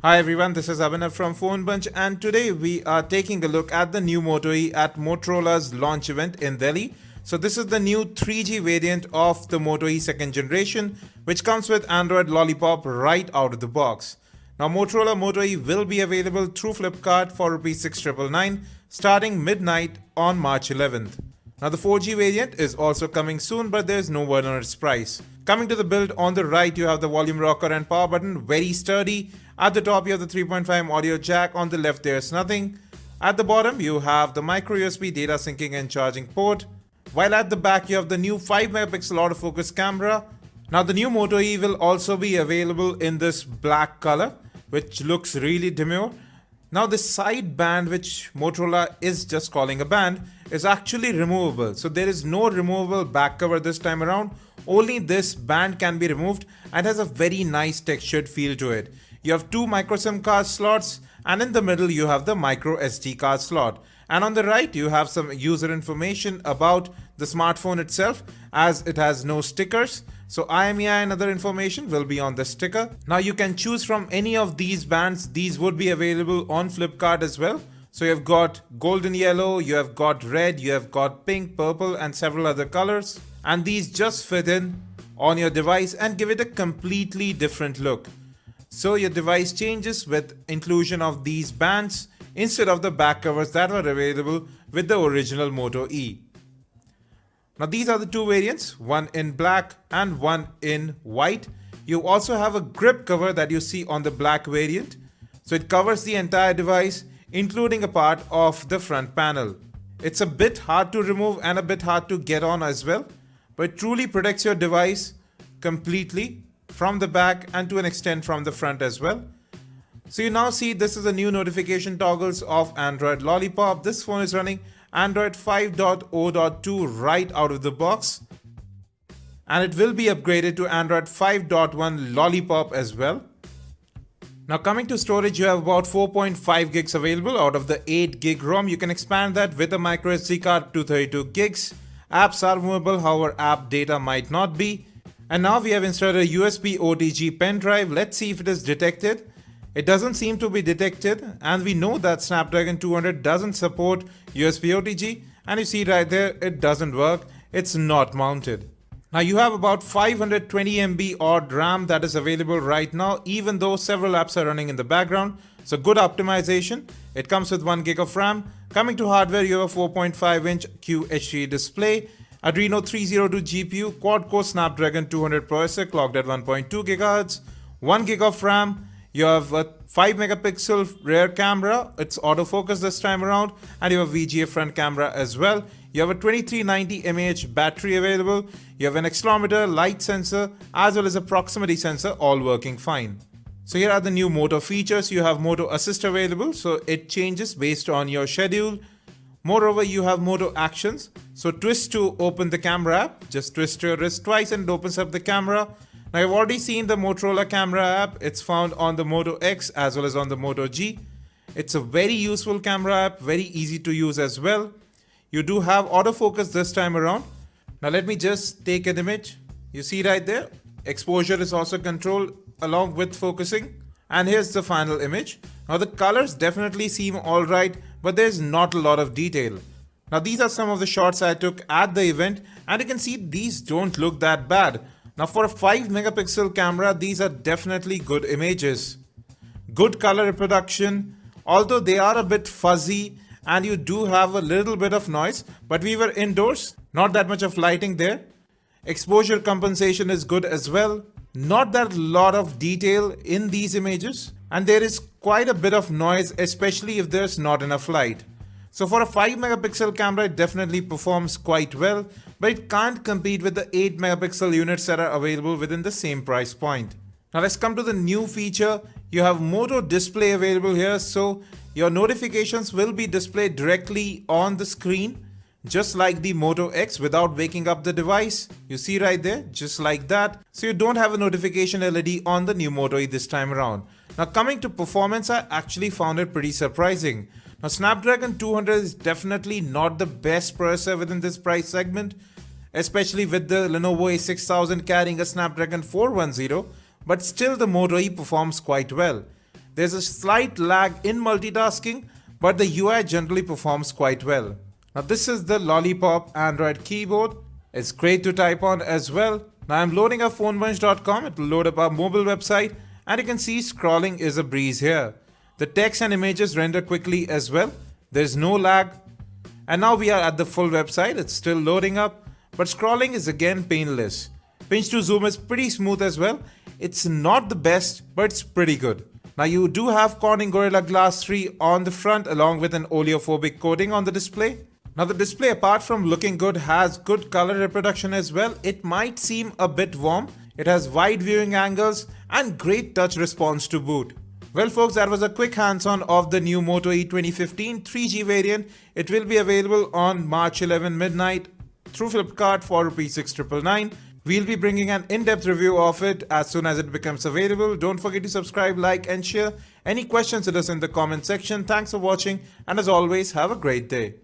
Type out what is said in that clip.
Hi everyone, this is Abhinav from Phone Bunch, and today we are taking a look at the new Moto E at Motorola's launch event in Delhi. So this is the new 3G variant of the Moto E second generation, which comes with Android Lollipop right out of the box. Now Motorola Moto E will be available through Flipkart for Rs 6,999 starting midnight on March 11th. Now the 4G variant is also coming soon, but there's no word on its price. Coming to the build, on the right you have the volume rocker and power button, very sturdy. At the top you have the 3.5 audio jack, on the left there's nothing. At the bottom you have the micro USB data syncing and charging port. While at the back you have the new 5 megapixel autofocus camera. Now the new Moto E will also be available in this black color, which looks really demure. Now the side band, which Motorola is just calling a band, is actually removable. So there is no removable back cover this time around. Only this band can be removed and has a very nice textured feel to it. You have two micro SIM card slots, and in the middle you have the micro SD card slot. And on the right you have some user information about the smartphone itself, as it has no stickers. So IMEI and other information will be on the sticker. Now you can choose from any of these bands. These would be available on Flipkart as well. So you have got golden yellow, you have got red, you have got pink, purple and several other colors. And these just fit in on your device and give it a completely different look. So your device changes with inclusion of these bands instead of the back covers that were available with the original Moto E. Now these are the two variants, one in black and one in white. You also have a grip cover that you see on the black variant. So it covers the entire device, including a part of the front panel. It's a bit hard to remove and a bit hard to get on as well, but it truly protects your device completely from the back and to an extent from the front as well. So you now see this is the new notification toggles of Android Lollipop. This phone is running Android 5.0.2 right out of the box, and it will be upgraded to Android 5.1 Lollipop as well. Now coming to storage, you have about 4.5 gigs available out of the 8 gig ROM. You can expand that with a micro SD card to 32 gigs. Apps are movable, however app data might not be. And now we have installed a USB OTG pen drive. Let's see if it is detected. It doesn't seem to be detected, and we know that Snapdragon 200 doesn't support USB OTG, and you see right there it doesn't work. It's not mounted. Now you have about 520 MB odd RAM that is available right now, even though several apps are running in the background. So good optimization. It comes with 1 gig of RAM. Coming to hardware, you have a 4.5-inch QHD display, Adreno 302 GPU, quad-core Snapdragon 200 processor clocked at 1.2 GHz, 1 gig of RAM. You have a 5 megapixel rear camera, it's autofocus this time around, and you have VGA front camera as well. You have a 2390 mAh battery available. You have an accelerometer, light sensor, as well as a proximity sensor, all working fine. So here are the new Moto features. You have Moto Assist available, so it changes based on your schedule. Moreover, you have Moto Actions. So twist to open the camera app. Just twist your wrist twice and it opens up the camera. Now I've already seen the Motorola camera app. It's found on the Moto X as well as on the Moto G. It's a very useful camera app, very easy to use as well. You do have autofocus this time around. Now let me just take an image. You see right there, exposure is also controlled along with focusing. And here's the final image. Now the colors definitely seem alright, but there's not a lot of detail. Now these are some of the shots I took at the event, and you can see these don't look that bad. Now for a 5 megapixel camera, these are definitely good images. Good color reproduction, although they are a bit fuzzy and you do have a little bit of noise, but we were indoors, not that much of lighting there. Exposure compensation is good as well. Not that lot of detail in these images, and there is quite a bit of noise, especially if there's not enough light. So for a 5 megapixel camera, it definitely performs quite well, but it can't compete with the 8 megapixel units that are available within the same price point. Now let's come to the new feature. You have Moto Display available here, so your notifications will be displayed directly on the screen, just like the Moto X, without waking up the device. You see right there, just like that. So you don't have a notification LED on the new Moto E this time around. Now coming to performance, I actually found it pretty surprising. Now Snapdragon 200 is definitely not the best processor within this price segment, especially with the Lenovo A6000 carrying a Snapdragon 410, but still the Moto E performs quite well. There's a slight lag in multitasking, but the UI generally performs quite well. Now this is the Lollipop Android keyboard. It's great to type on as well. Now I'm loading up phonebunch.com. It will load up our mobile website, and you can see scrolling is a breeze here. The text and images render quickly as well. There's no lag. And now we are at the full website. It's still loading up, but scrolling is again painless. Pinch to zoom is pretty smooth as well. It's not the best, but it's pretty good. Now you do have Corning Gorilla Glass 3 on the front along with an oleophobic coating on the display. Now the display, apart from looking good, has good color reproduction as well. It might seem a bit warm. It has wide viewing angles and great touch response to boot. Well folks, that was a quick hands-on of the new Moto E 2015 3G variant. It will be available on March 11 midnight through Flipkart for ₹6,999. We'll be bringing an in-depth review of it as soon as it becomes available. Don't forget to subscribe, like and share. Any questions, hit us in the comment section. Thanks for watching, and as always, have a great day.